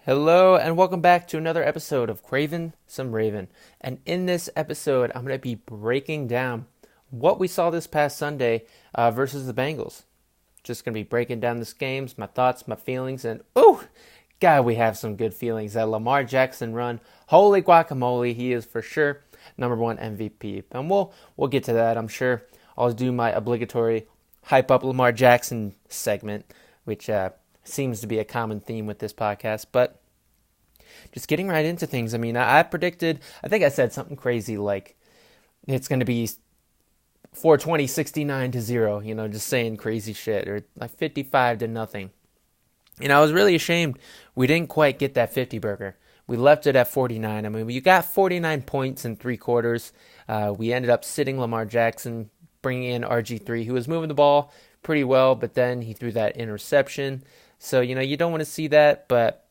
Hello and welcome back to another episode of Craven Some Raven. And in this episode, I'm going to be breaking down what we saw this past Sunday versus the Bengals. Just going to be breaking down this games, my thoughts, my feelings, and God, we have some good feelings. That Lamar Jackson run, holy guacamole, he is for sure number one MVP. And we'll get to that, I'm sure. I'll do my obligatory hype up Lamar Jackson segment, which seems to be a common theme with this podcast, but just getting right into things. I mean, I predicted, I think I said something crazy like it's going to be 420, 69 to 0, just saying crazy shit, or like 55 to nothing. I was really ashamed we didn't quite get that 50 burger. We left it at 49. I mean, you got 49 points in three quarters. We ended up sitting Lamar Jackson, bringing in RG3, who was moving the ball pretty well, but then he threw that interception. So, you don't want to see that, but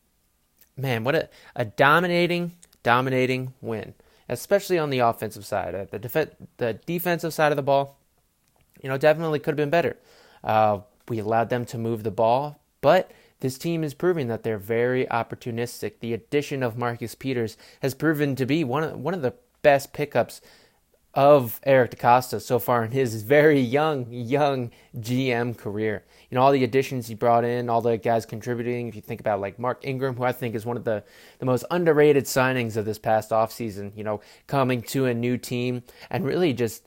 man, what a dominating win, especially on the offensive side. The defensive side of the ball, definitely could have been better. We allowed them to move the ball, but this team is proving that they're very opportunistic. The addition of Marcus Peters has proven to be one of the best pickups of Eric DeCosta so far in his very young GM career. All the additions he brought in, all the guys contributing. If you think about like Mark Ingram, who I think is one of the most underrated signings of this past offseason, coming to a new team and really just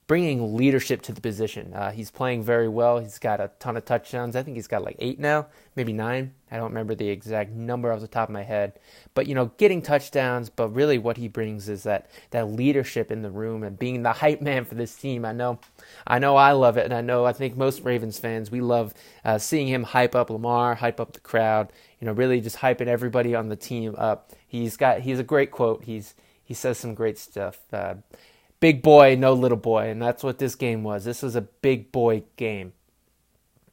bringing leadership to the position. He's playing very well. He's got a ton of touchdowns. I think he's got like 8 now, maybe 9. I don't remember the exact number off the top of my head. But, getting touchdowns, but really what he brings is that leadership in the room and being the hype man for this team. I know I love it, and I think most Ravens fans, we love seeing him hype up Lamar, hype up the crowd, really just hyping everybody on the team up. He's a great quote. He says some great stuff. Big boy, no little boy, and that's what this game was. This was a big boy game.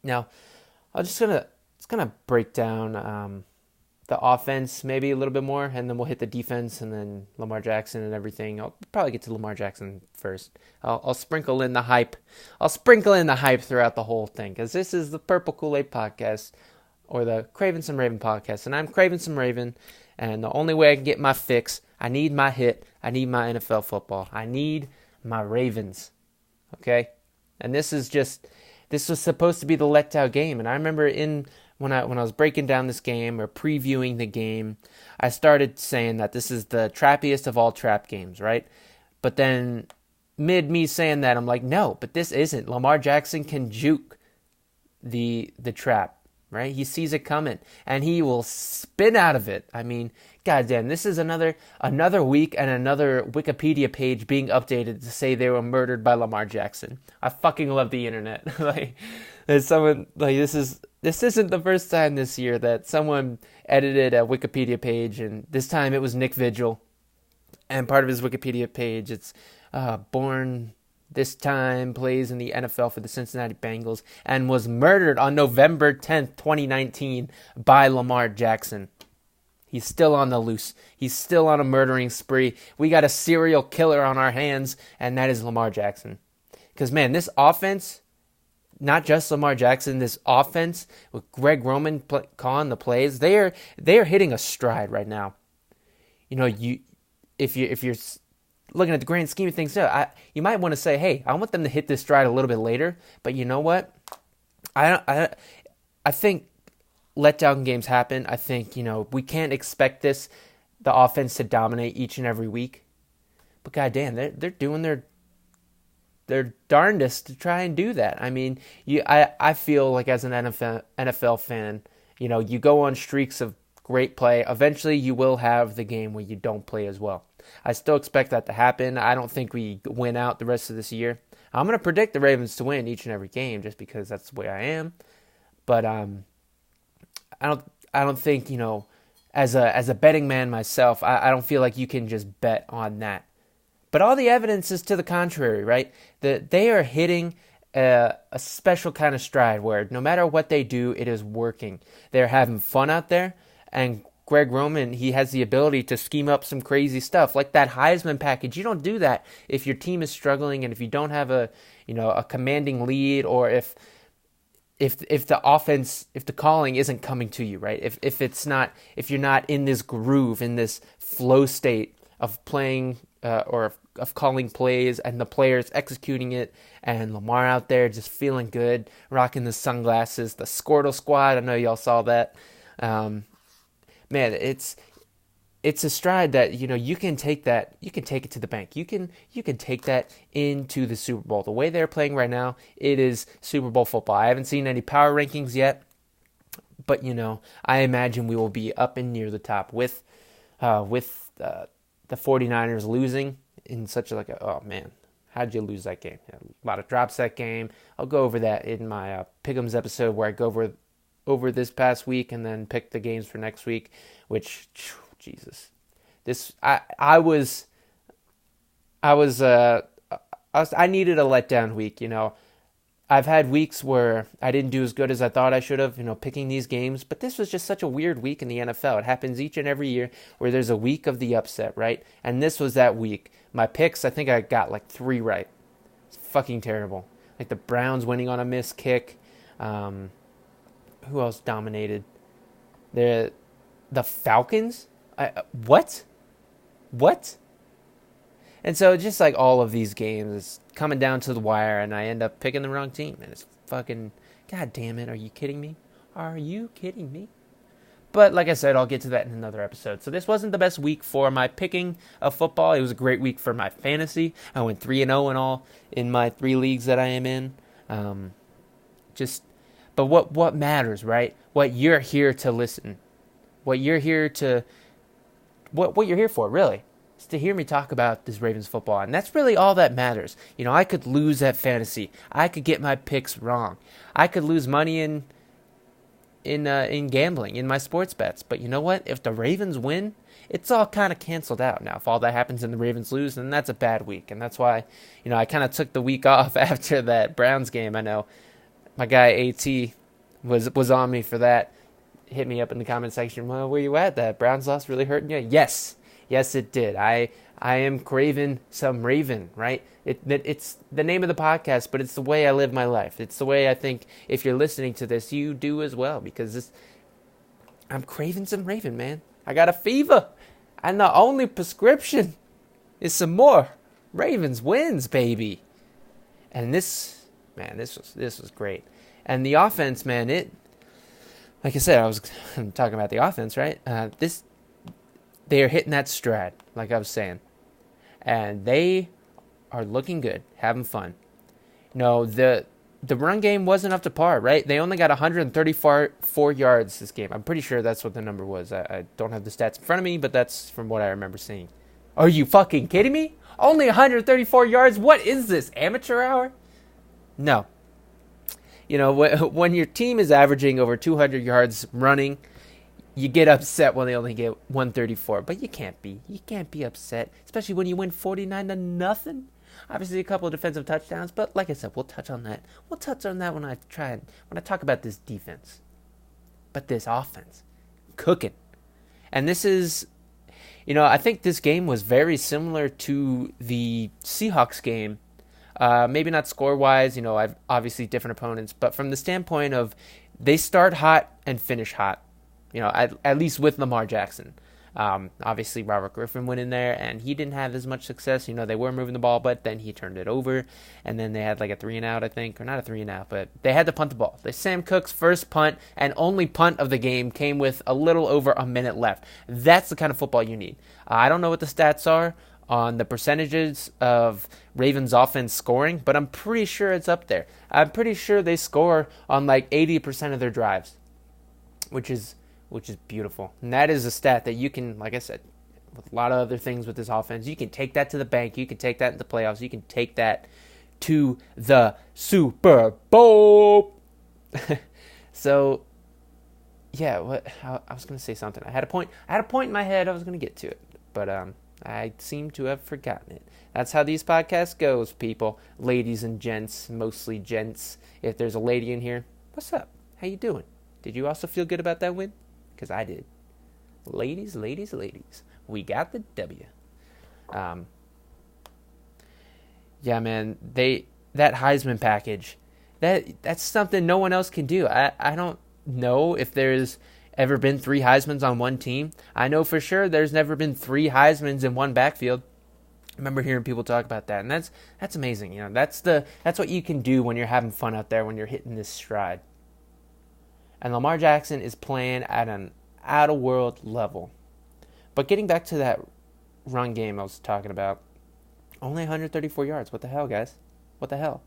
Now, I'm just gonna break down the offense maybe a little bit more, and then we'll hit the defense, and then Lamar Jackson and everything. I'll probably get to Lamar Jackson first. I'll sprinkle in the hype. I'll sprinkle in the hype throughout the whole thing, because this is the Purple Kool-Aid podcast, or the Craven Some Raven podcast, and I'm Craven Some Raven, and the only way I can get my fix, I need my hit, I need my NFL football, I need my Ravens, okay? And this was supposed to be the letdown game, and I remember when I was breaking down this game or previewing the game, I started saying that this is the trappiest of all trap games, right? But then mid me saying that, I'm like, no, but this isn't. Lamar Jackson can juke the trap, right? He sees it coming, and he will spin out of it. I mean, goddamn, this is another week and another Wikipedia page being updated to say they were murdered by Lamar Jackson. I fucking love the internet. There's someone this isn't the first time this year that someone edited a Wikipedia page, and this time it was Nick Vigil, and part of his Wikipedia page, it's born this time, plays in the NFL for the Cincinnati Bengals, and was murdered on November 10th, 2019 by Lamar Jackson. He's still on the loose. He's still on a murdering spree. We got a serial killer on our hands, and that is Lamar Jackson. Because, man, this offense, not just Lamar Jackson, this offense with Greg Roman calling the plays, they are hitting a stride right now. If you're looking at the grand scheme of things, you might want to say, hey, I want them to hit this stride a little bit later. But you know what? I think letdown games happen. I think, we can't expect the offense to dominate each and every week. But goddamn, they're doing their darndest to try and do that. I mean, I feel like as an NFL fan, you go on streaks of great play. Eventually, you will have the game where you don't play as well. I still expect that to happen. I don't think we win out the rest of this year. I'm going to predict the Ravens to win each and every game just because that's the way I am. But I don't think, as a betting man myself, I don't feel like you can just bet on that. But all the evidence is to the contrary, right? That they are hitting a special kind of stride where no matter what they do, it is working. They're having fun out there, and Greg Roman, he has the ability to scheme up some crazy stuff like that Heisman package. You don't do that if your team is struggling and if you don't have a commanding lead, or if if the offense, if the calling isn't coming to you, right? If you're not in this groove, in this flow state of playing or of calling plays and the players executing it, and Lamar out there just feeling good, rocking the sunglasses, the Squirtle Squad. I know y'all saw that. Man, it's a stride that you can take that, you can take it to the bank. You can take that into the Super Bowl. The way they're playing right now, it is Super Bowl football. I haven't seen any power rankings yet, but I imagine we will be up and near the top with the 49ers losing in such oh man, how'd you lose that game? A lot of drops that game. I'll go over that in my Pick'ems episode where I go over this past week and then pick the games for next week, which Jesus, I needed a letdown week. I've had weeks where I didn't do as good as I thought I should have, picking these games, but this was just such a weird week in the NFL. It happens each and every year where there's a week of the upset, right? And this was that week. My picks, I think I got like 3 right. It's fucking terrible. Like the Browns winning on a missed kick. Who else dominated? The Falcons? What? And so just like all of these games, it's coming down to the wire, and I end up picking the wrong team. And it's fucking, God damn it, are you kidding me? Are you kidding me? But like I said, I'll get to that in another episode. So this wasn't the best week for my picking of football. It was a great week for my fantasy. I went 3-0 in all in my 3 leagues that I am in. But what matters, right? What you're here to listen. What you're here for, really, is to hear me talk about this Ravens football. And that's really all that matters. I could lose at fantasy. I could get my picks wrong. I could lose money in gambling, in my sports bets. But you know what? If the Ravens win, it's all kind of canceled out. Now, if all that happens and the Ravens lose, then that's a bad week. And that's why, I kind of took the week off after that Browns game. I know my guy AT was on me for that. Hit me up in the comment section. Well, where you at? That Browns loss really hurting you? Yes, it did. I am craving some Raven, right? It's the name of the podcast, but it's the way I live my life. It's the way I think if you're listening to this, you do as well, because I'm craving some Raven, man. I got a fever, and the only prescription is some more Ravens wins, baby. And this was great. And the offense, man, like I said, I was talking about the offense, right? They are hitting that stride, like I was saying. And they are looking good, having fun. The run game wasn't up to par, right? They only got 134 yards this game. I'm pretty sure that's what the number was. I don't have the stats in front of me, but that's from what I remember seeing. Are you fucking kidding me? Only 134 yards? What is this, amateur hour? No. When your team is averaging over 200 yards running, you get upset when they only get 134. But you can't be upset, especially when you win 49-0. Obviously, a couple of defensive touchdowns, but like I said, we'll touch on that. We'll touch on that when I talk about this defense. But this offense, cooking. And this is, I think this game was very similar to the Seahawks game. Maybe not score-wise, I've obviously different opponents, but from the standpoint of they start hot and finish hot, at least with Lamar Jackson. Obviously, Robert Griffin went in there, and he didn't have as much success. They were moving the ball, but then he turned it over, and then they had like a 3-and-out, I think, or not a 3-and-out, but they had to punt the ball. Sam Cook's first punt and only punt of the game came with a little over a minute left. That's the kind of football you need. I don't know what the stats are on the percentages of Ravens offense scoring, but I'm pretty sure it's up there. I'm pretty sure they score on like 80% of their drives, which is beautiful. And that is a stat that you can, like I said, with a lot of other things with this offense, you can take that to the bank. You can take that in the playoffs. You can take that to the Super Bowl. So, yeah, I was going to say something. I had a point in my head. I was going to get to it, but I seem to have forgotten it. That's how these podcasts goes, people. Ladies and gents, mostly gents. If there's a lady in here, what's up? How you doing? Did you also feel good about that win? Because I did. Ladies, we got the W. Yeah, man, that Heisman package, That's something no one else can do. I don't know if there's ever been 3 Heismans on one team. I know for sure there's never been 3 Heismans in one backfield. I remember hearing people talk about that, and that's amazing. That's what you can do when you're having fun out there, when you're hitting this stride. And Lamar Jackson is playing at an out-of-world level. But getting back to that run game I was talking about, only 134 yards. What the hell, guys? What the hell?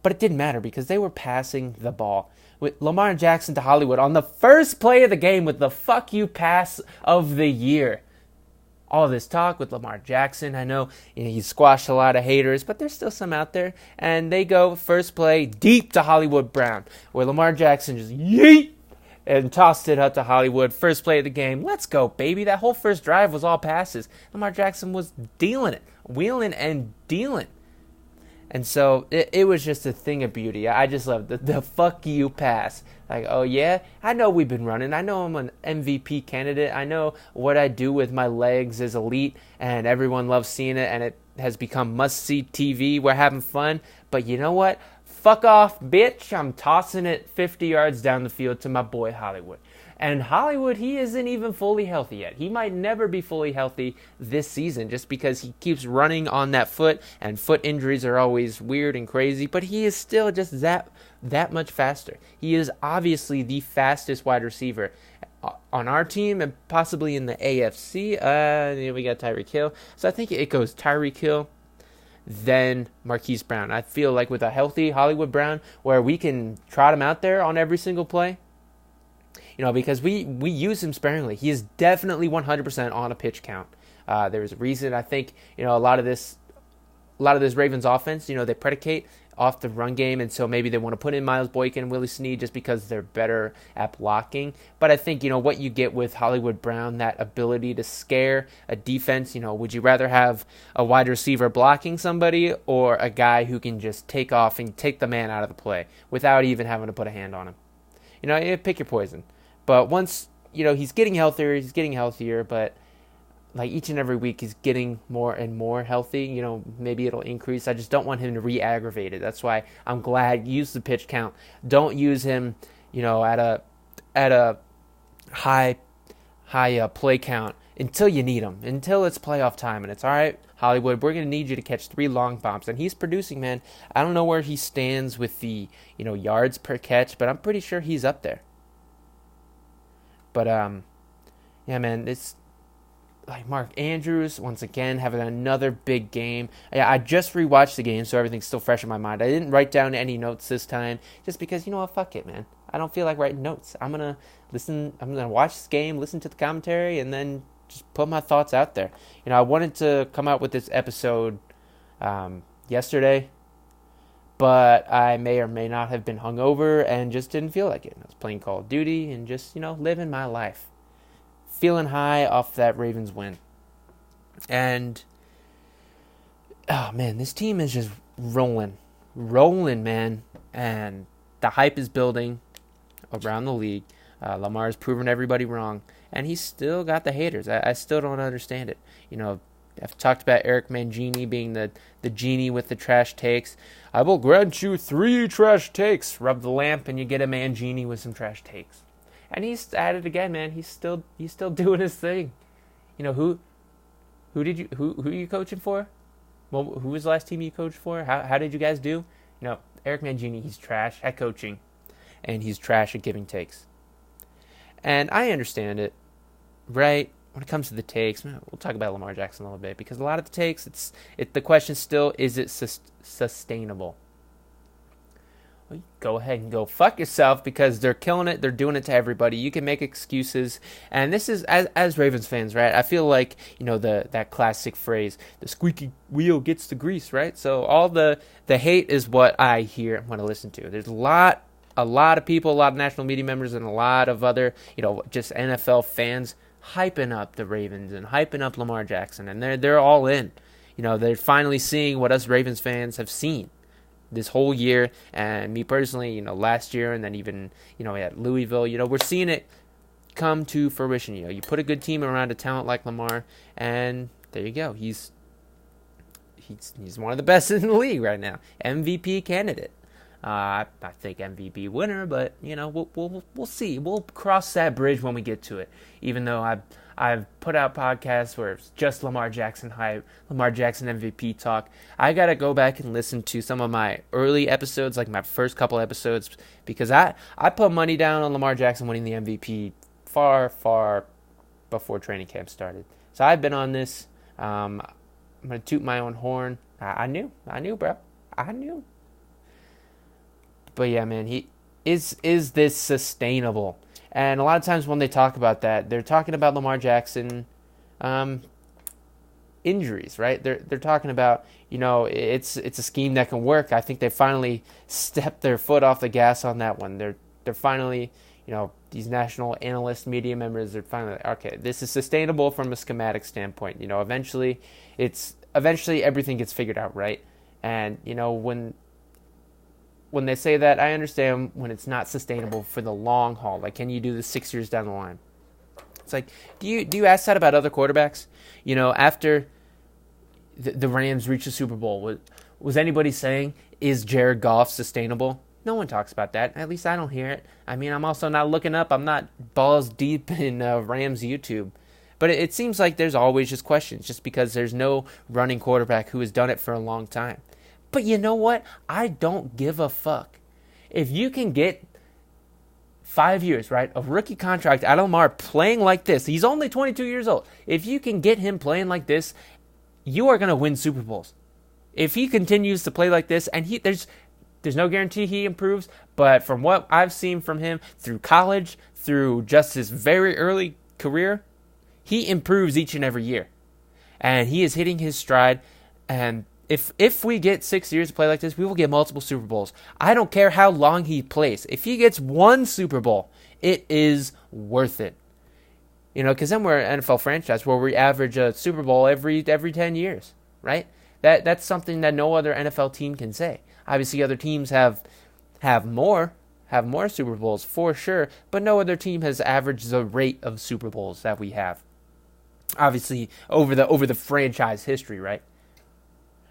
But it didn't matter because they were passing the ball. With Lamar Jackson to Hollywood on the first play of the game with the fuck you pass of the year. All this talk with Lamar Jackson. I know he squashed a lot of haters, but there's still some out there. And they go first play deep to Hollywood Brown, where Lamar Jackson just yeet and tossed it up to Hollywood. First play of the game. Let's go, baby. That whole first drive was all passes. Lamar Jackson was dealing it, wheeling and dealing. And so it was just a thing of beauty. I just love the fuck you pass. Like, oh yeah, I know we've been running. I know I'm an MVP candidate. I know what I do with my legs is elite, and everyone loves seeing it, and it has become must-see TV. We're having fun. But you know what? Fuck off, bitch. I'm tossing it 50 yards down the field to my boy Hollywood. And Hollywood, he isn't even fully healthy yet. He might never be fully healthy this season just because he keeps running on that foot, and foot injuries are always weird and crazy, but he is still just that much faster. He is obviously the fastest wide receiver on our team and possibly in the AFC. We got Tyreek Hill. So I think it goes Tyreek Hill, then Marquise Brown. I feel like with a healthy Hollywood Brown where we can trot him out there on every single play, because we use him sparingly. He is definitely 100% on a pitch count. There's a reason. I think a lot of this Ravens offense, they predicate off the run game, and so maybe they want to put in Miles Boykin and Willie Snead just because they're better at blocking. But I think what you get with Hollywood Brown, that ability to scare a defense. Would you rather have a wide receiver blocking somebody or a guy who can just take off and take the man out of the play without even having to put a hand on him? You pick your poison. But once, he's getting healthier, but like each and every week he's getting more and more healthy. Maybe it'll increase. I just don't want him to re-aggravate it. That's why I'm glad use the pitch count. Don't use him, at a high play count until you need him, until it's playoff time. And it's all right, Hollywood, we're going to need you to catch 3 long bombs. And he's producing, man. I don't know where he stands with the, yards per catch, but I'm pretty sure he's up there. But, yeah, man, it's like Mark Andrews, once again, having another big game. Yeah, I just rewatched the game, so everything's still fresh in my mind. I didn't write down any notes this time, just because, fuck it, man. I don't feel like writing notes. I'm going to watch this game, listen to the commentary, and then just put my thoughts out there. I wanted to come out with this episode yesterday, but I may or may not have been hungover and just didn't feel like it. I was playing Call of Duty and just, living my life. Feeling high off that Ravens win. And, oh man, this team is just rolling, man. And the hype is building around the league. Lamar's proven everybody wrong. And he's still got the haters. I still don't understand it. I've talked about Eric Mangini being the genie with the trash takes. I will grant you 3 trash takes. Rub the lamp and you get a Mangini with some trash takes. And he's at it again, man. He's still doing his thing. Who are you coaching for? Well, who was the last team you coached for? How did you guys do? Eric Mangini, he's trash at coaching, and he's trash at giving takes. And I understand it, right? When it comes to the takes, we'll talk about Lamar Jackson a little bit, because a lot of the takes, the question still, is it sustainable? Well, go ahead and go fuck yourself, because they're killing it. They're doing it to everybody. You can make excuses. And this is, as Ravens fans, right? I feel like, that classic phrase, the squeaky wheel gets the grease, right? So all the hate is what I hear and want to listen to. There's a lot of people, a lot of national media members, and a lot of other, just NFL fans hyping up the Ravens and hyping up Lamar Jackson, and they're all in. They're finally seeing what us Ravens fans have seen this whole year, and me personally, last year, and then even, at Louisville, we're seeing it come to fruition. You put a good team around a talent like Lamar, and there you go. He's one of the best in the league right now. MVP candidate. I think MVP winner, but we'll see. We'll cross that bridge when we get to it. Even though I've put out podcasts where it's just Lamar Jackson hype, Lamar Jackson MVP talk. I gotta go back and listen to some of my early episodes, like my first couple episodes, because I put money down on Lamar Jackson winning the MVP far before training camp started. So I've been on this. I'm gonna toot my own horn. I knew, bro. I knew. But yeah, man, is this sustainable? And a lot of times when they talk about that, they're talking about Lamar Jackson injuries, right? They're talking about, it's a scheme that can work. I think they finally stepped their foot off the gas on that one. They're finally, these national analyst media members are finally like, okay, this is sustainable from a schematic standpoint. Eventually everything gets figured out, right? And when they say that, I understand when it's not sustainable for the long haul. Like, can you do this 6 years down the line? It's like, do you ask that about other quarterbacks? After the Rams reached the Super Bowl, was anybody saying, is Jared Goff sustainable? No one talks about that. At least I don't hear it. I mean, I'm also not looking up. I'm not balls deep in Rams YouTube. But it seems like there's always just questions, just because there's no running quarterback who has done it for a long time. But you know what? I don't give a fuck. If you can get 5 years, right, of rookie contract out of Lamar playing like this, he's only 22 years old. If you can get him playing like this, you are going to win Super Bowls. If he continues to play like this, and there's no guarantee he improves, but from what I've seen from him through college, through just his very early career, he improves each and every year. And he is hitting his stride, and if we get 6 years to play like this, we will get multiple Super Bowls. I don't care how long he plays. If he gets one Super Bowl, it is worth it. Because then we're an NFL franchise where we average a Super Bowl every 10 years, right? That's something that no other NFL team can say. Obviously, other teams have more Super Bowls for sure, but no other team has averaged the rate of Super Bowls that we have. Obviously, over the franchise history, right?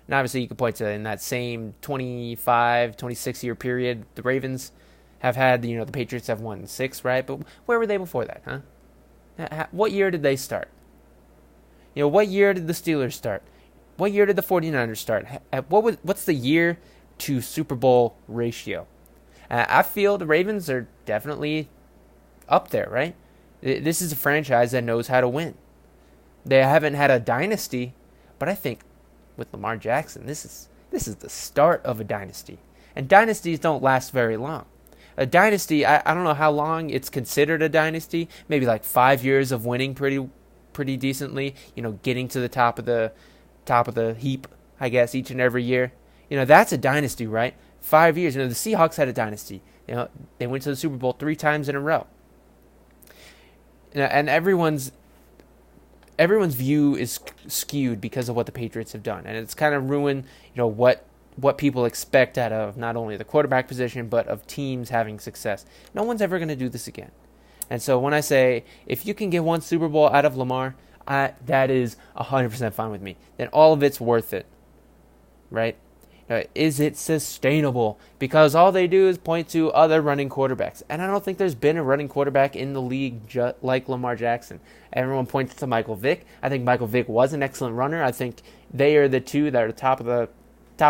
And obviously, you can point to in that same 25, 26-year period, the Ravens have had, the Patriots have won 6, right? But where were they before that, huh? What year did they start? What year did the Steelers start? What year did the 49ers start? What's the year to Super Bowl ratio? I feel the Ravens are definitely up there, right? This is a franchise that knows how to win. They haven't had a dynasty, but I think with Lamar Jackson, this is the start of a dynasty. And dynasties don't last very long. A dynasty, I don't know how long it's considered a dynasty. Maybe like 5 years of winning pretty decently. Getting to the top of the heap, I guess, each and every year. That's a dynasty, right? 5 years. The Seahawks had a dynasty. They went to the Super Bowl 3 times in a row. And everyone's view is skewed because of what the Patriots have done, and it's kind of ruined, what people expect out of not only the quarterback position but of teams having success. No one's ever going to do this again, and so when I say if you can get one Super Bowl out of Lamar, that is 100% fine with me. Then all of it's worth it, right? Is it sustainable? Because all they do is point to other running quarterbacks. And I don't think there's been a running quarterback in the league like Lamar Jackson. Everyone points to Michael Vick. I think Michael Vick was an excellent runner. I think they are the two that are top of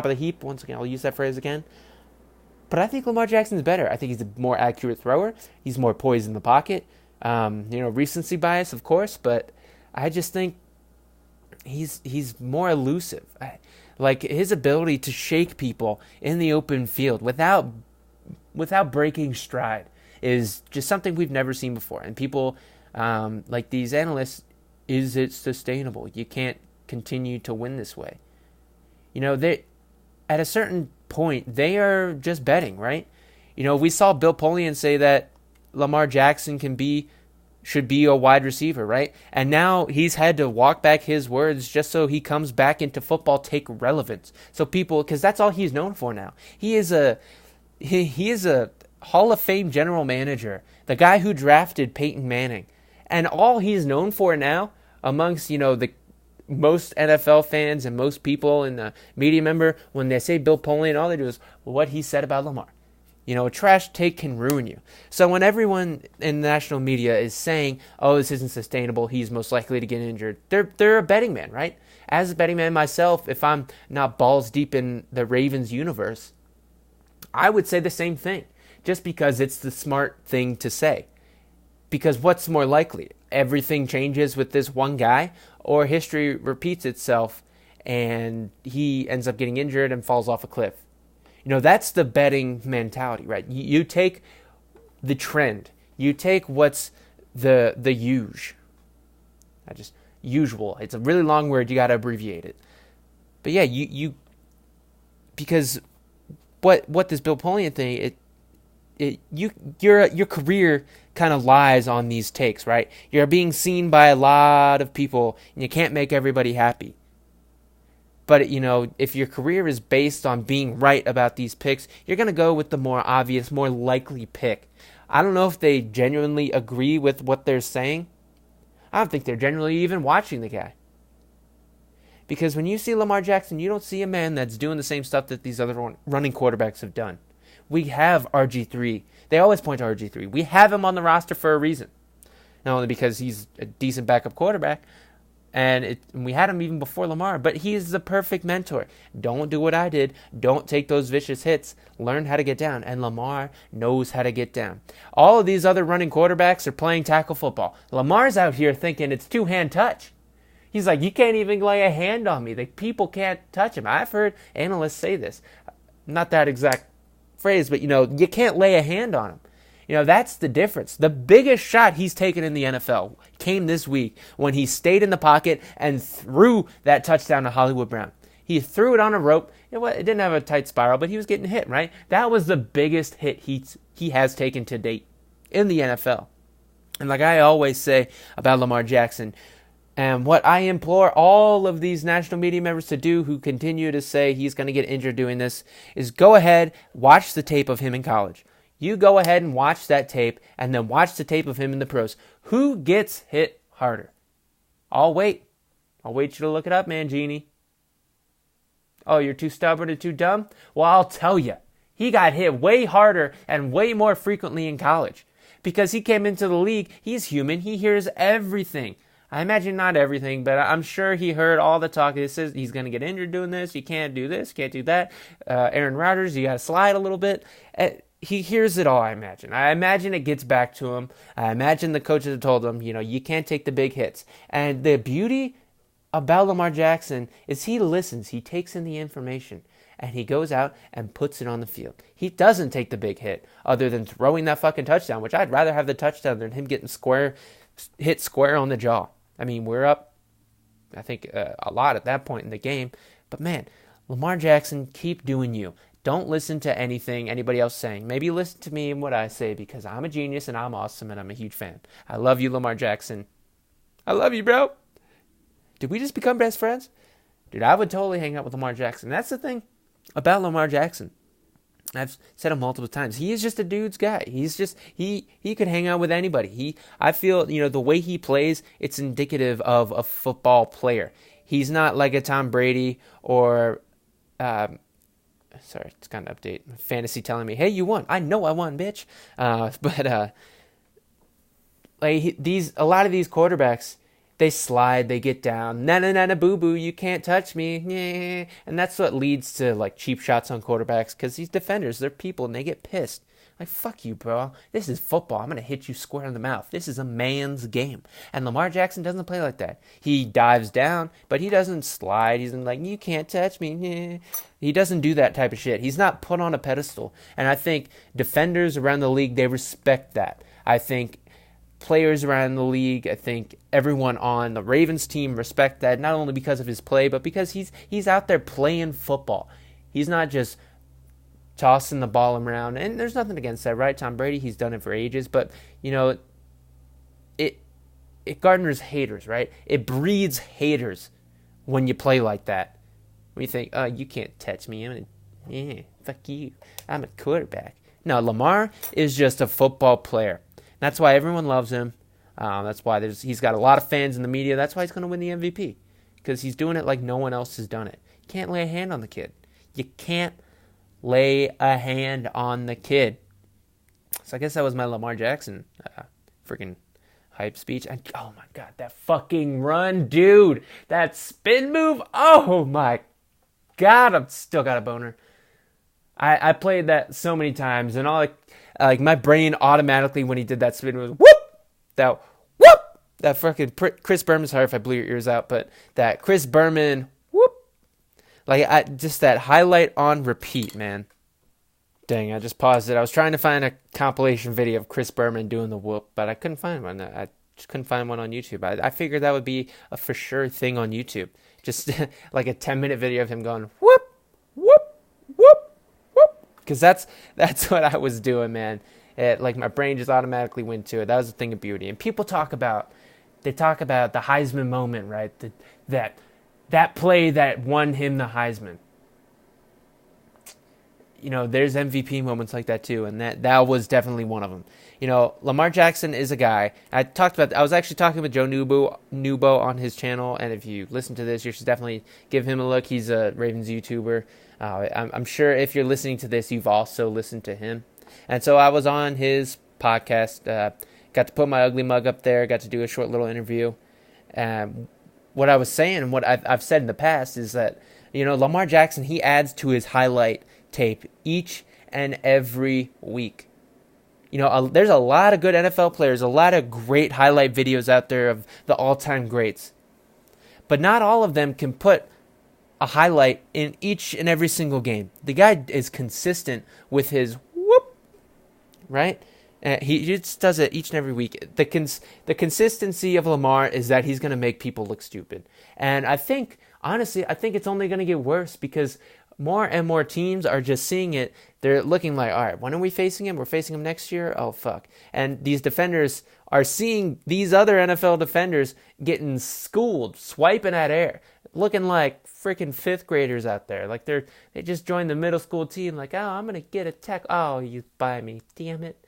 the heap. Once again, I'll use that phrase again. But I think Lamar Jackson's better. I think he's a more accurate thrower. He's more poised in the pocket. Recency bias, of course, but I just think he's more elusive. Like his ability to shake people in the open field without breaking stride is just something we've never seen before. And people like these analysts, is it sustainable? You can't continue to win this way. They at a certain point they are just betting, right? We saw Bill Polian say that Lamar Jackson should be a wide receiver, right? And now he's had to walk back his words just so he comes back into football, take relevance. So people, because that's all he's known for now. He is a Hall of Fame general manager, the guy who drafted Peyton Manning. And all he's known for now amongst, the most NFL fans and most people in the media member, when they say Bill Polian, all they do is what he said about Lamar. A trash take can ruin you. So when everyone in the national media is saying, oh, this isn't sustainable, he's most likely to get injured, they're a betting man, right? As a betting man myself, if I'm not balls deep in the Ravens universe, I would say the same thing, just because it's the smart thing to say. Because what's more likely? Everything changes with this one guy, or history repeats itself and he ends up getting injured and falls off a cliff. That's the betting mentality, right? You take the trend. You take what's the usual. It's a really long word. You got to abbreviate it. But yeah, you because what this Bill Polian thing, your career kind of lies on these takes, right? You're being seen by a lot of people, and you can't make everybody happy. But, if your career is based on being right about these picks, you're going to go with the more obvious, more likely pick. I don't know if they genuinely agree with what they're saying. I don't think they're genuinely even watching the guy. Because when you see Lamar Jackson, you don't see a man that's doing the same stuff that these other running quarterbacks have done. We have RG3. They always point to RG3. We have him on the roster for a reason. Not only because he's a decent backup quarterback, and we had him even before Lamar, but he's the perfect mentor. Don't do what I did. Don't take those vicious hits. Learn how to get down. And Lamar knows how to get down. All of these other running quarterbacks are playing tackle football. Lamar's out here thinking it's two-hand touch. He's like, you can't even lay a hand on me. The people can't touch him. I've heard analysts say this. Not that exact phrase, but, you can't lay a hand on him. That's the difference. The biggest shot he's taken in the NFL came this week when he stayed in the pocket and threw that touchdown to Hollywood Brown. He threw it on a rope. It didn't have a tight spiral, but he was getting hit, right? That was the biggest hit he has taken to date in the NFL. And like I always say about Lamar Jackson, and what I implore all of these national media members to do who continue to say he's going to get injured doing this, is go ahead, watch the tape of him in college. You go ahead and watch that tape, and then watch the tape of him in the pros. Who gets hit harder? I'll wait. I'll wait you to look it up, Mangini. Oh, you're too stubborn and too dumb? Well, I'll tell you. He got hit way harder and way more frequently in college. Because he came into the league, he's human. He hears everything. I imagine not everything, but I'm sure he heard all the talk. It says he's going to get injured doing this. You can't do this, can't do that. Aaron Rodgers, you got to slide a little bit. He hears it all, I imagine. I imagine it gets back to him. I imagine the coaches have told him, you can't take the big hits. And the beauty about Lamar Jackson is he listens. He takes in the information, and he goes out and puts it on the field. He doesn't take the big hit other than throwing that fucking touchdown, which I'd rather have the touchdown than him getting hit square on the jaw. I mean, we're up, I think, a lot at that point in the game. But, man, Lamar Jackson, keep doing you. Don't listen to anything anybody else saying. Maybe listen to me and what I say because I'm a genius and I'm awesome and I'm a huge fan. I love you, Lamar Jackson. I love you, bro. Did we just become best friends? Dude, I would totally hang out with Lamar Jackson. That's the thing about Lamar Jackson. I've said it multiple times. He is just a dude's guy. He's just, he could hang out with anybody. I feel, the way he plays, it's indicative of a football player. He's not like a Tom Brady or, sorry, it's got an update. Fantasy telling me, hey, you won. I know I won, bitch. A lot of these quarterbacks, they slide, they get down, na boo boo, you can't touch me, and that's what leads to cheap shots on quarterbacks because these defenders, they're people and they get pissed. Fuck you, bro. This is football. I'm gonna hit you square in the mouth. This is a man's game, and Lamar Jackson doesn't play like that. He dives down, but he doesn't slide. He's you can't touch me. He doesn't do that type of shit. He's not put on a pedestal, and I think defenders around the league, they respect that. I think players around the league, I think everyone on the Ravens team respect that, not only because of his play, but because he's out there playing football. He's not just tossing the ball around, and there's nothing against that, right? Tom Brady, he's done it for ages, but it garners haters, right? It breeds haters when you play like that. When you think, oh, you can't touch me, fuck you, I'm a quarterback. No, Lamar is just a football player. That's why everyone loves him. That's why he's got a lot of fans in the media. That's why he's going to win the MVP. because he's doing it like no one else has done it. You can't lay a hand on the kid. You can't lay a hand on the kid. So I guess that was my Lamar Jackson freaking hype speech. And oh my God, that fucking run, dude. That spin move. Oh my God, I've still got a boner. I played that so many times, and all like my brain automatically when he did that spin move, whoop, that fucking Chris Berman. Sorry if I blew your ears out, but that Chris Berman, whoop, like just that highlight on repeat, man. Dang, I just paused it. I was trying to find a compilation video of Chris Berman doing the whoop, but I couldn't find one. I just couldn't find one on YouTube. I figured that would be a for sure thing on YouTube. Just like a 10-minute video of him going whoop, whoop, whoop, whoop. Because that's what I was doing, man. Like my brain just automatically went to it. That was a thing of beauty. And people talk about the Heisman moment, right? That play that won him the Heisman. You know, there's MVP moments like that too, and that was definitely one of them. You know, Lamar Jackson is a guy. I was actually talking with Joe Nubo on his channel, and if you listen to this, you should definitely give him a look. He's a Ravens YouTuber. I'm sure if you're listening to this, you've also listened to him. And so I was on his podcast, got to put my ugly mug up there, got to do a short little interview. What I was saying, and what I've said in the past, is that, you know, Lamar Jackson, he adds to his highlight tape each and every week. You know, there's a lot of good NFL players, a lot of great highlight videos out there of the all-time greats. But not all of them can put a highlight in each and every single game. The guy is consistent with his whoop, right? He just does it each and every week. The consistency of Lamar is that he's going to make people look stupid. And honestly, I think it's only going to get worse because more and more teams are just seeing it. They're looking like, all right, when are we facing him? We're facing him next year? Oh, fuck. And these defenders are seeing these other NFL defenders getting schooled, swiping at air, looking like freaking fifth graders out there. Like they just joined the middle school team, like, oh, I'm going to get a tech. Oh, you buy me. Damn it.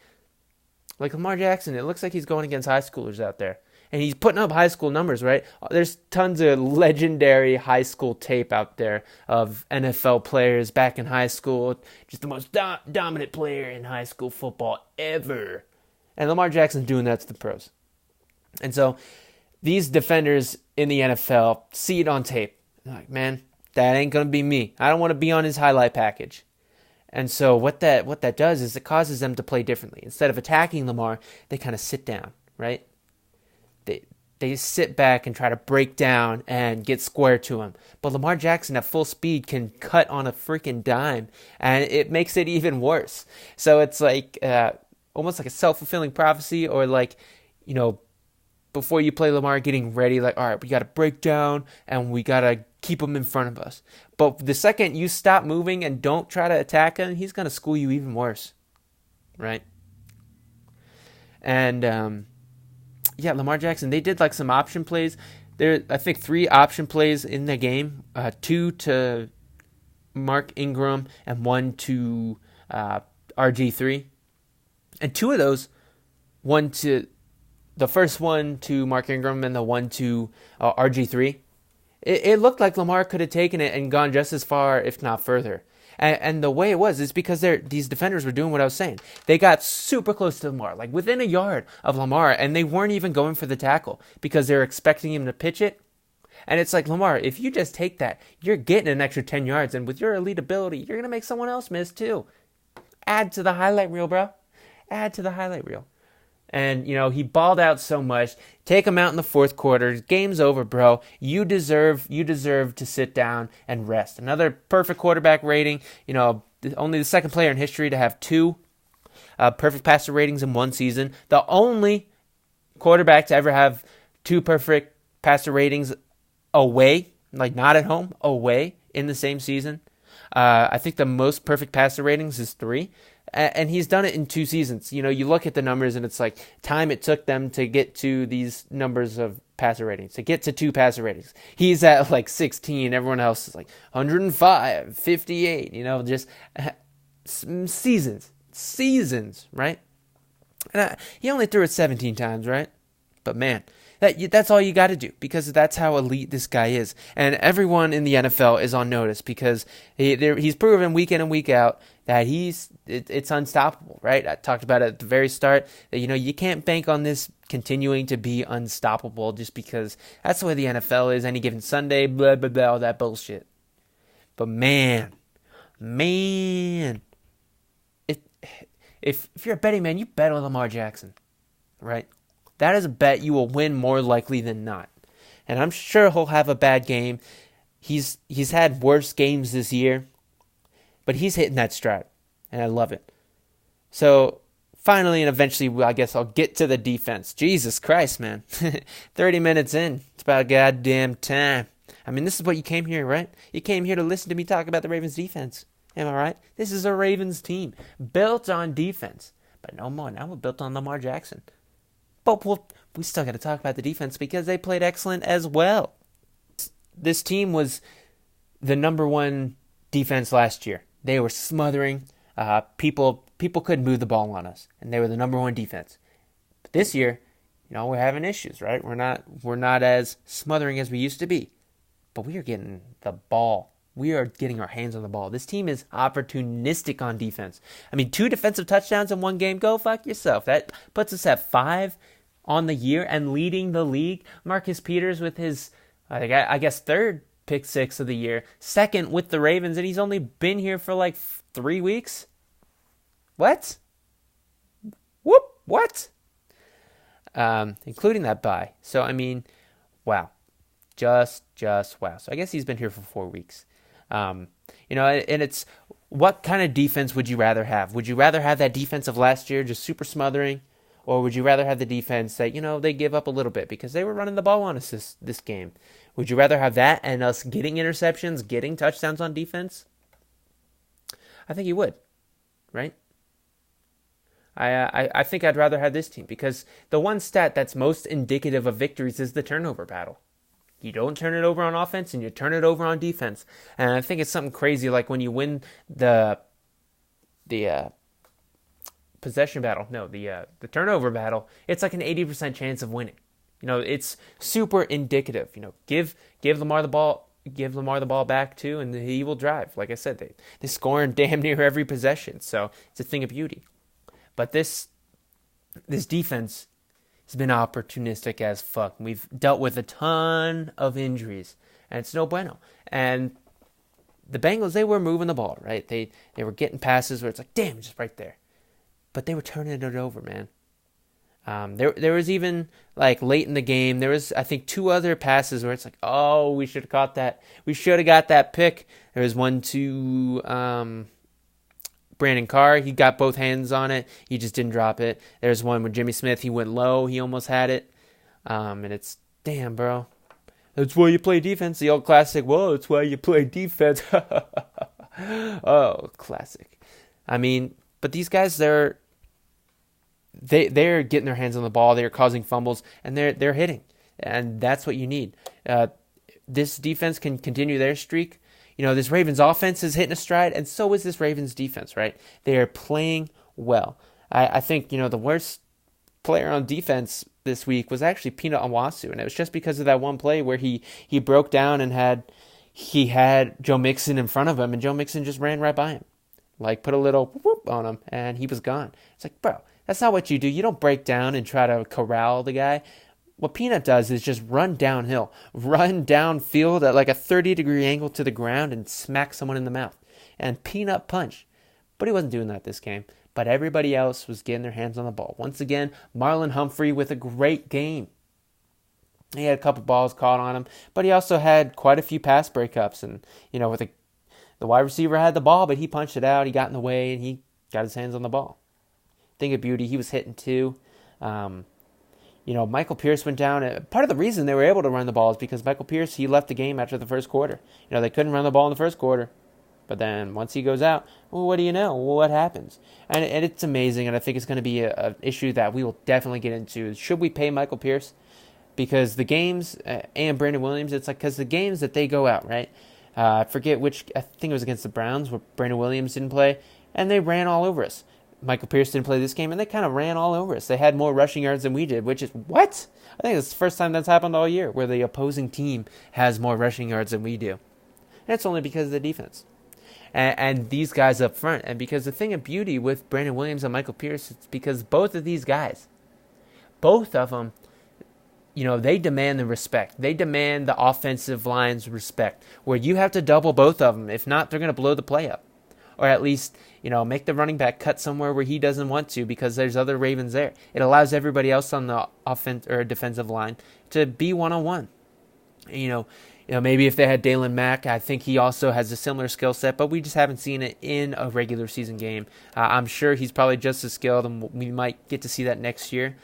Like Lamar Jackson, it looks like he's going against high schoolers out there. And he's putting up high school numbers, right? There's tons of legendary high school tape out there of NFL players back in high school. Just the most dominant player in high school football ever. And Lamar Jackson's doing that to the pros. And so these defenders in the NFL see it on tape. They're like, man, that ain't going to be me. I don't want to be on his highlight package. And so what that does is it causes them to play differently. Instead of attacking Lamar, they kind of sit down, right? They sit back and try to break down and get square to him. But Lamar Jackson at full speed can cut on a freaking dime, and it makes it even worse. So it's like almost like a self-fulfilling prophecy, or like, you know, before you play Lamar, getting ready, like, all right, we got to break down and we got to keep him in front of us. But the second you stop moving and don't try to attack him, he's going to school you even worse, right? And yeah, Lamar Jackson, they did like some option plays. There, I think 3 option plays in the game, 2 to Mark Ingram and 1 to RG3. And 2 of those, the first one to Mark Ingram and the one to RG3, it looked like Lamar could have taken it and gone just as far, if not further. And the way it was is because these defenders were doing what I was saying. They got super close to Lamar, like within a yard of Lamar, and they weren't even going for the tackle because they're expecting him to pitch it. And it's like, Lamar, if you just take that, you're getting an extra 10 yards, and with your elite ability, you're going to make someone else miss too. Add to the highlight reel, bro. Add to the highlight reel. And, you know, he balled out so much. Take him out in the fourth quarter. Game's over, bro. You deserve to sit down and rest. Another perfect quarterback rating. You know, only the second player in history to have 2 perfect passer ratings in one season. The only quarterback to ever have 2 perfect passer ratings away, like not at home, away in the same season. I think the most perfect passer ratings is 3. And he's done it in 2 seasons. You know, you look at the numbers and it's like time it took them to get to these numbers of passer ratings, to get to 2 passer ratings. He's at like 16. Everyone else is like 105, 58, you know, just seasons, right? And he only threw it 17 times, right? But man, That's all you got to do, because that's how elite this guy is. And everyone in the NFL is on notice, because he's proven week in and week out that it's unstoppable, right? I talked about it at the very start that, you can't bank on this continuing to be unstoppable just because that's the way the NFL is. Any given Sunday, blah, blah, blah, all that bullshit. But man, if you're a betting man, you bet on Lamar Jackson, right? That is a bet you will win more likely than not. And I'm sure he'll have a bad game. He's had worse games this year, but he's hitting that stride, and I love it. So finally and eventually, I guess I'll get to the defense. Jesus Christ, man. 30 minutes in. It's about goddamn time. I mean, this is what you came here, right? You came here to listen to me talk about the Ravens defense. Am I right? This is a Ravens team built on defense. But no more. Now we're built on Lamar Jackson. But we still got to talk about the defense because they played excellent as well. This team was the number one defense last year. They were smothering. People couldn't move the ball on us, and they were the number one defense. But this year, we're having issues, right? We're not as smothering as we used to be. But we are getting the ball. We are getting our hands on the ball. This team is opportunistic on defense. I mean, 2 defensive touchdowns in one game. Go fuck yourself. That puts us at 5 on the year and leading the league. Marcus Peters with his, I guess, 3rd pick 6 of the year. 2nd with the Ravens, and he's only been here for like 3 weeks. What? Whoop, what? Including that bye. So, I mean, wow. Just wow. So I guess he's been here for 4 weeks. And it's, what kind of defense would you rather have? Would you rather have that defense of last year, just super smothering? Or would you rather have the defense that, they give up a little bit because they were running the ball on us this game? Would you rather have that and us getting interceptions, getting touchdowns on defense? I think you would, right? I think I'd rather have this team, because the one stat that's most indicative of victories is the turnover battle. You don't turn it over on offense, and you turn it over on defense. And I think it's something crazy, like when you win the possession battle, the turnover battle, it's like an 80% chance of winning. It's super indicative. Give Lamar the ball back too, and he will drive. Like I said, they score in damn near every possession, so it's a thing of beauty. But this defense has been opportunistic as fuck. We've dealt with a ton of injuries, and it's no bueno. And the Bengals, they were moving the ball, right? They were getting passes where it's like, damn, just right there. But they were turning it over, man. There was even, like, late in the game, there was, I think, 2 other passes where it's like, oh, we should have caught that. We should have got that pick. There was one to Brandon Carr. He got both hands on it. He just didn't drop it. There's one with Jimmy Smith. He went low. He almost had it. And it's, damn, bro. That's why you play defense. The old classic, whoa, that's why you play defense. Oh, classic. I mean, but these guys, they're getting their hands on the ball. They're causing fumbles, and they're hitting. And that's what you need. This defense can continue their streak. This Ravens offense is hitting a stride, and so is this Ravens defense, right? They are playing well. I think, the worst player on defense this week was actually Peanut Nwasu, and it was just because of that one play where he broke down and had Joe Mixon in front of him, and Joe Mixon just ran right by him. Like, put a little whoop on him, and he was gone. It's like, bro, that's not what you do. You don't break down and try to corral the guy. What Peanut does is just run downhill, run downfield at like a 30-degree angle to the ground and smack someone in the mouth. And Peanut punch. But he wasn't doing that this game. But everybody else was getting their hands on the ball. Once again, Marlon Humphrey with a great game. He had a couple balls caught on him, but he also had quite a few pass breakups. And, with the wide receiver had the ball, but he punched it out. He got in the way, and he got his hands on the ball. Thing of beauty, he was hitting too. Michael Pierce went down. Part of the reason they were able to run the ball is because Michael Pierce, he left the game after the first quarter. They couldn't run the ball in the first quarter. But then once he goes out, well, what do you know? Well, what happens? And it's amazing, and I think it's going to be an issue that we will definitely get into. Should we pay Michael Pierce? Because the games, and Brandon Williams, it's like, because the games that they go out, right? I forget which, I think it was against the Browns where Brandon Williams didn't play, and they ran all over us. Michael Pierce didn't play this game, and they kind of ran all over us. They had more rushing yards than we did, which is what? I think it's the first time that's happened all year, where the opposing team has more rushing yards than we do. And it's only because of the defense. And these guys up front. And because the thing of beauty with Brandon Williams and Michael Pierce, it's because both of these guys, both of them, they demand the respect. They demand the offensive line's respect, where you have to double both of them. If not, they're going to blow the play up. Or at least, make the running back cut somewhere where he doesn't want to because there's other Ravens there. It allows everybody else on the offense or defensive line to be one-on-one. Maybe if they had Dalen Mack, I think he also has a similar skill set, but we just haven't seen it in a regular season game. I'm sure he's probably just as skilled, and we might get to see that next year.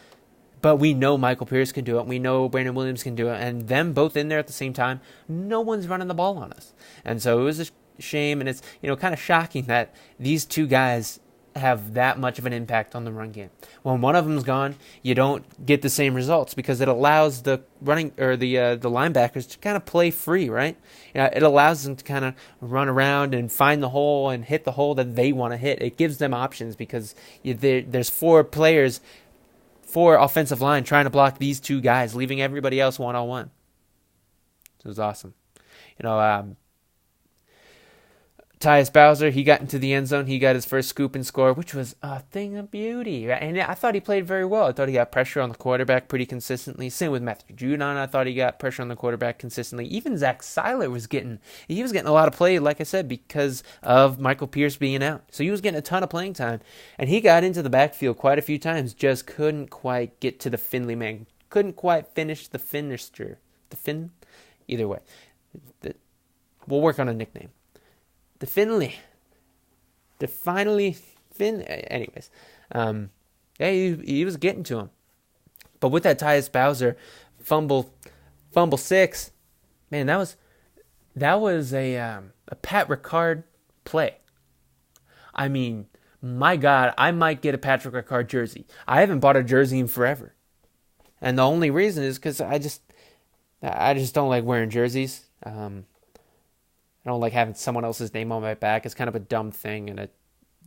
But we know Michael Pierce can do it. We know Brandon Williams can do it. And them both in there at the same time, no one's running the ball on us. And so it was a shame, and it's kind of shocking that these two guys have that much of an impact on the run game. When one of them's gone, you don't get the same results because it allows the running or the linebackers to kind of play free, right? It allows them to kind of run around and find the hole and hit the hole that they want to hit. It gives them options because there's four offensive line trying to block these two guys, leaving everybody else one-on-one. It was awesome. Tyus Bowser, he got into the end zone. He got his first scoop and score, which was a thing of beauty. And I thought he played very well. I thought he got pressure on the quarterback pretty consistently. Same with Matthew Judon. I thought he got pressure on the quarterback consistently. Even Zach Seiler was getting a lot of play, like I said, because of Michael Pierce being out. So he was getting a ton of playing time. And he got into the backfield quite a few times, just couldn't quite get to the Finley man. Couldn't quite finish the finisher. Either way. We'll work on a nickname. Anyways, he was getting to him. But with that Tyus Bowser fumble 6, man, that was a Pat Ricard play. I mean, my God, I might get a Patrick Ricard jersey. I haven't bought a jersey in forever. And the only reason is because I just don't like wearing jerseys. I don't like having someone else's name on my back. It's kind of a dumb thing, and it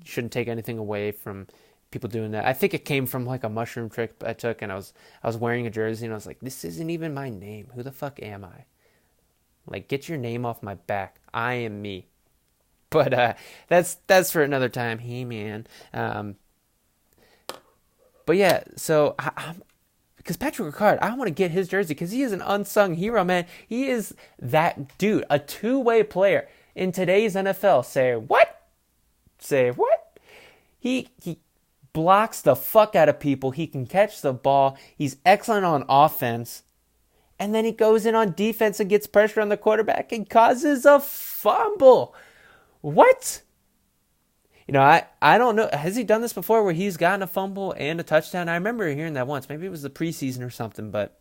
shouldn't take anything away from people doing that. I think it came from like a mushroom trick I took, and I was wearing a jersey, and I was like, this isn't even my name. Who the fuck am I? Like, get your name off my back. I am me. But that's for another time. Hey, man. But yeah, so because Patrick Ricard, I want to get his jersey because he is an unsung hero, man. He is that dude, a two-way player in today's NFL. Say what? He blocks the fuck out of people. He can catch the ball. He's excellent on offense. And then he goes in on defense and gets pressure on the quarterback and causes a fumble. What? I don't know. Has he done this before where he's gotten a fumble and a touchdown? I remember hearing that once. Maybe it was the preseason or something. But,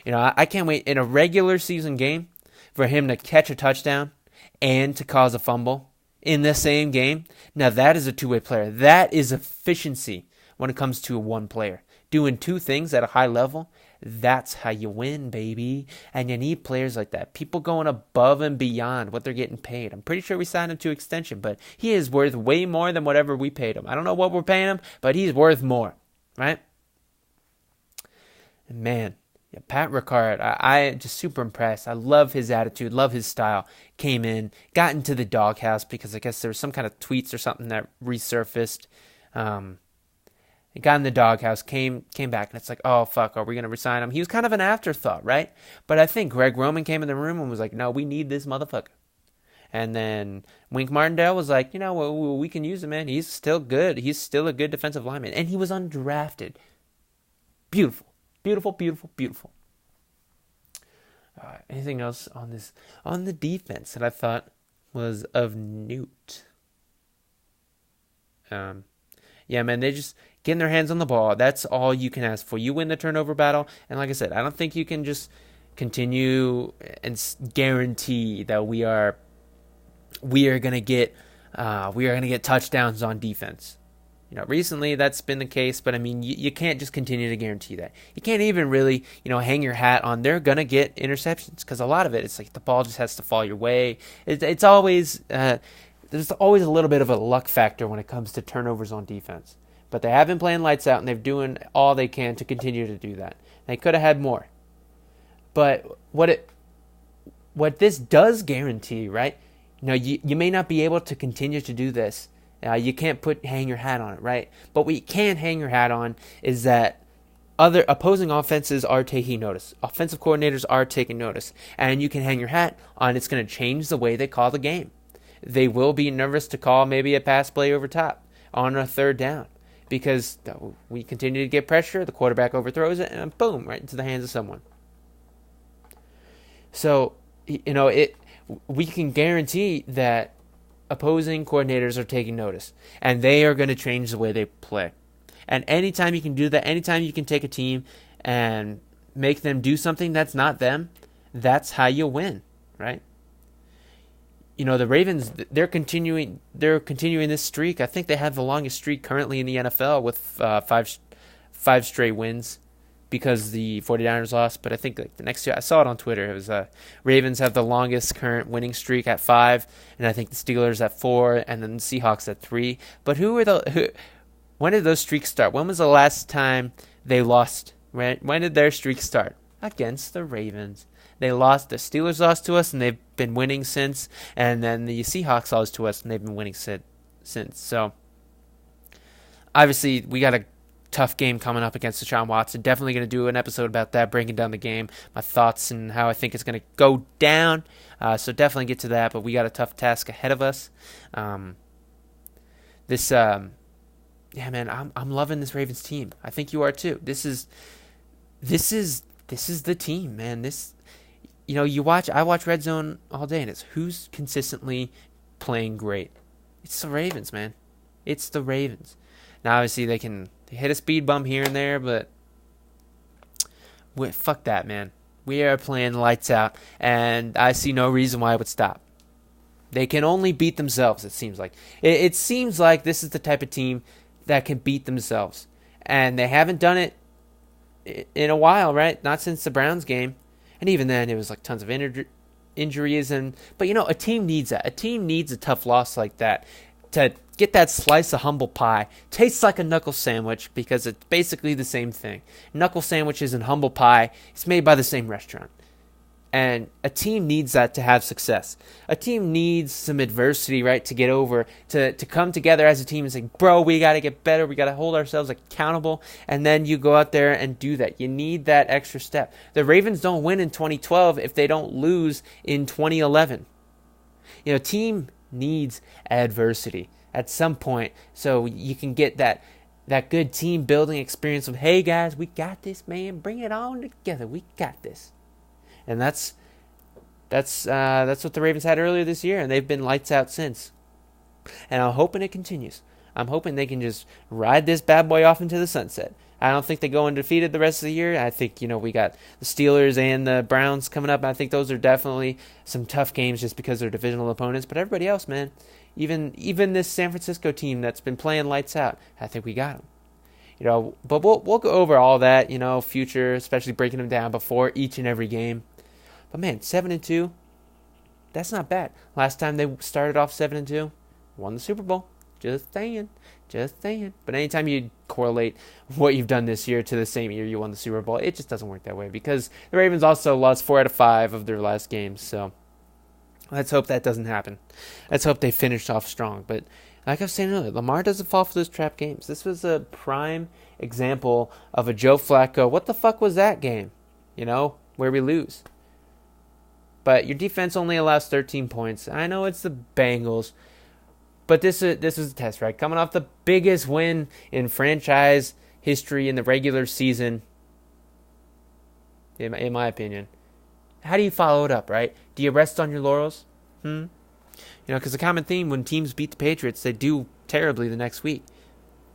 I can't wait in a regular season game for him to catch a touchdown and to cause a fumble in the same game. Now, that is a two-way player. That is efficiency when it comes to one player. Doing two things at a high level, that's how you win, baby. And you need players like that. People going above and beyond what they're getting paid. I'm pretty sure we signed him to extension, but he is worth way more than whatever we paid him. I don't know what we're paying him, but he's worth more, right? And man, yeah, Pat Ricard, I just super impressed. I love his attitude, love his style. Came in, got into the doghouse because I guess there was some kind of tweets or something that resurfaced. He got in the doghouse, came back, and it's like, oh, fuck, are we going to resign him? He was kind of an afterthought, right? But I think Greg Roman came in the room and was like, no, we need this motherfucker. And then Wink Martindale was like, we can use him, man. He's still good. He's still a good defensive lineman. And he was undrafted. Beautiful. Beautiful, beautiful, beautiful. Anything else on the defense that I thought was of note? Yeah, man, they just getting their hands on the ball. That's all you can ask for. You win the turnover battle, and like I said, I don't think you can just continue and guarantee that we are gonna get touchdowns on defense. Recently that's been the case, but I mean, you can't just continue to guarantee that. You can't even really, hang your hat on they're gonna get interceptions because a lot of it's like the ball just has to fall your way. It's always. There's always a little bit of a luck factor when it comes to turnovers on defense. But they have been playing lights out, and they're doing all they can to continue to do that. They could have had more. But what this does guarantee, right? You may not be able to continue to do this. You can't hang your hat on it, right? But what you can hang your hat on is that other opposing offenses are taking notice. Offensive coordinators are taking notice. And you can hang your hat on it's going to change the way they call the game. They will be nervous to call maybe a pass play over top on a third down because we continue to get pressure, the quarterback overthrows it, and boom, right into the hands of someone. So, we can guarantee that opposing coordinators are taking notice, and they are going to change the way they play. And anytime you can do that, anytime you can take a team and make them do something that's not them, that's how you win, right? The Ravens, they're continuing this streak. I think they have the longest streak currently in the NFL with five straight wins because the 49ers lost. But I think the next year, I saw it on Twitter, it was Ravens have the longest current winning streak at 5, and I think the Steelers at 4, and then the Seahawks at 3. But when did those streaks start? When was the last time they lost? Right? When did their streak start? Against the Ravens. They lost. The Steelers lost to us, and they've been winning since. And then the Seahawks lost to us, and they've been winning since. So, obviously, we got a tough game coming up against Deshaun Watson. Definitely going to do an episode about that, breaking down the game, my thoughts, and how I think it's going to go down. So definitely get to that. But we got a tough task ahead of us. Yeah, man, I'm loving this Ravens team. I think you are too. This is the team, man. I watch Red Zone all day, and it's who's consistently playing great. It's the Ravens, man. It's the Ravens. Now, obviously, they hit a speed bump here and there, but fuck that, man. We are playing lights out, and I see no reason why it would stop. They can only beat themselves, it seems like. It seems like this is the type of team that can beat themselves. And they haven't done it in a while, right? Not since the Browns game. And even then, it was like tons of injuries. But, a team needs that. A team needs a tough loss like that to get that slice of humble pie. Tastes like a knuckle sandwich because it's basically the same thing. Knuckle sandwiches and humble pie, it's made by the same restaurant. And a team needs that to have success. A team needs some adversity, right, to get over, to come together as a team and say, bro, we got to get better. We got to hold ourselves accountable. And then you go out there and do that. You need that extra step. The Ravens don't win in 2012 if they don't lose in 2011. Team needs adversity at some point so you can get that good team building experience of, hey, guys, we got this, man. Bring it on together. We got this. And that's what the Ravens had earlier this year, and they've been lights out since. And I'm hoping it continues. I'm hoping they can just ride this bad boy off into the sunset. I don't think they go undefeated the rest of the year. I think, we got the Steelers and the Browns coming up. I think those are definitely some tough games just because they're divisional opponents. But everybody else, man, even this San Francisco team that's been playing lights out, I think we got them. But we'll go over all that, future, especially breaking them down before each and every game. But man, 7-2, that's not bad. Last time they started off 7-2, won the Super Bowl. Just saying. But anytime you correlate what you've done this year to the same year you won the Super Bowl, it just doesn't work that way because the Ravens also lost 4 out of 5 of their last games. So let's hope that doesn't happen. Let's hope they finish off strong. But like I was saying earlier, Lamar doesn't fall for those trap games. This was a prime example of a Joe Flacco, what the fuck was that game? Where we lose. But your defense only allows 13 points. I know it's the Bengals, but this is a test, right? Coming off the biggest win in franchise history in the regular season, in my opinion. How do you follow it up, right? Do you rest on your laurels? Because the common theme when teams beat the Patriots, they do terribly the next week.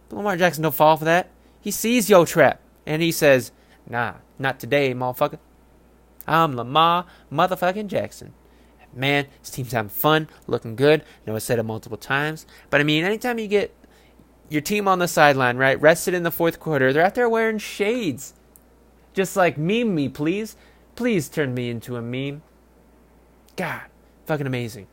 But Lamar Jackson don't fall for that. He sees your trap, and he says, nah, not today, motherfucker. I'm Lamar motherfucking Jackson. Man, this team's having fun, looking good. I know I said it multiple times. But, anytime you get your team on the sideline, right, rested in the fourth quarter, they're out there wearing shades. Just like, meme me, please. Please turn me into a meme. God, fucking amazing.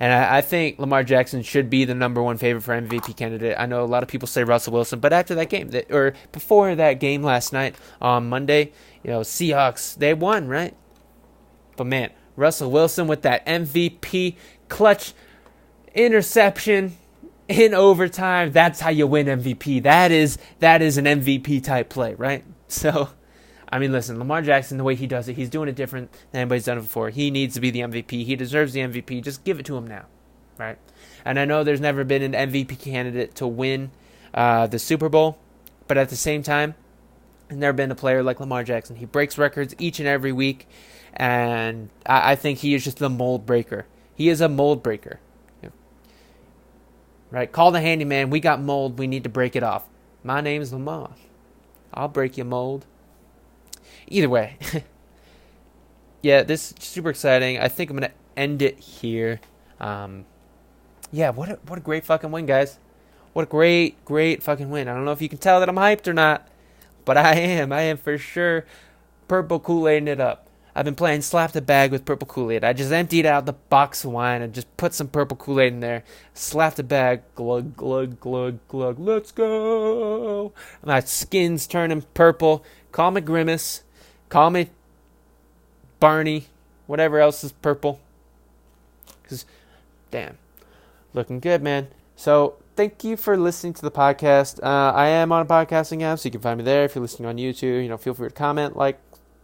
And I think Lamar Jackson should be the number one favorite for MVP candidate. I know a lot of people say Russell Wilson, but after that game, or before that game last night on Monday, Seahawks, they won, right? But man, Russell Wilson with that MVP clutch interception in overtime, that's how you win MVP. That is an MVP type play, right? So, I mean, listen, Lamar Jackson, the way he does it, he's doing it different than anybody's done it before. He needs to be the MVP. He deserves the MVP. Just give it to him now, right? And I know there's never been an MVP candidate to win the Super Bowl, but at the same time, there's never been a player like Lamar Jackson. He breaks records each and every week, and I think he is just the mold breaker. He is a mold breaker. Right? Call the handyman. We got mold. We need to break it off. My name's Lamar. I'll break your mold. Either way, yeah, this is super exciting. I think I'm going to end it here. Yeah, what a great fucking win, guys. What a great fucking win. I don't know if you can tell that I'm hyped or not, but I am. I am for sure purple Kool-Aiding it up. I've been playing Slap the Bag with purple Kool-Aid. I just emptied out the box of wine and just put some purple Kool-Aid in there. Slap the bag. Glug, glug, glug, glug. Let's go. My skin's turning purple. Call me Grimace. Call me Barney. Whatever else is purple. Because, damn. Looking good, man. So, thank you for listening to the podcast. I am on a podcasting app, so you can find me there. If you're listening on YouTube, feel free to comment, like,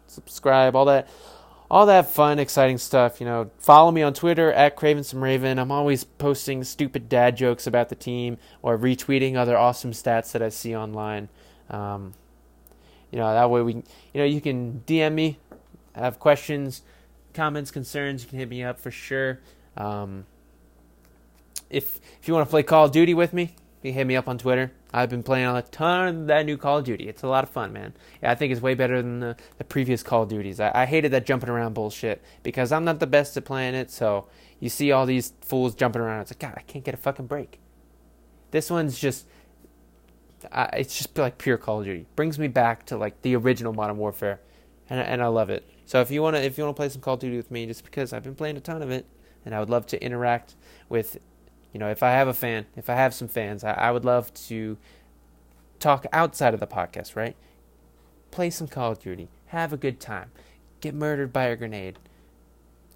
subscribe, all that fun, exciting stuff. Follow me on Twitter at CravenSomeRaven. I'm always posting stupid dad jokes about the team or retweeting other awesome stats that I see online. That way you can DM me, have questions, comments, concerns. You can hit me up for sure. If you want to play Call of Duty with me, you can hit me up on Twitter. I've been playing on a ton of that new Call of Duty. It's a lot of fun, man. Yeah, I think it's way better than the previous Call of Duties. I hated that jumping around bullshit because I'm not the best at playing it, so you see all these fools jumping around. It's like, God, I can't get a fucking break. This one's just, it's just like pure Call of Duty. Brings me back to like the original Modern Warfare, and I love it. So if you wanna play some Call of Duty with me, just because I've been playing a ton of it, and I would love to interact with. If I have some fans, I would love to talk outside of the podcast, right? Play some Call of Duty. Have a good time. Get murdered by a grenade.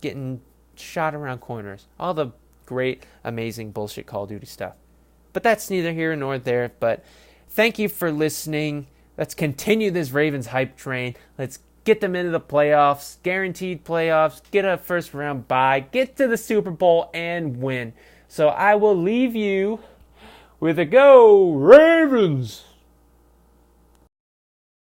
Getting shot around corners. All the great, amazing bullshit Call of Duty stuff. But that's neither here nor there. But thank you for listening. Let's continue this Ravens hype train. Let's get them into the playoffs. Guaranteed playoffs. Get a first round bye. Get to the Super Bowl and win. So I will leave you with a go Ravens!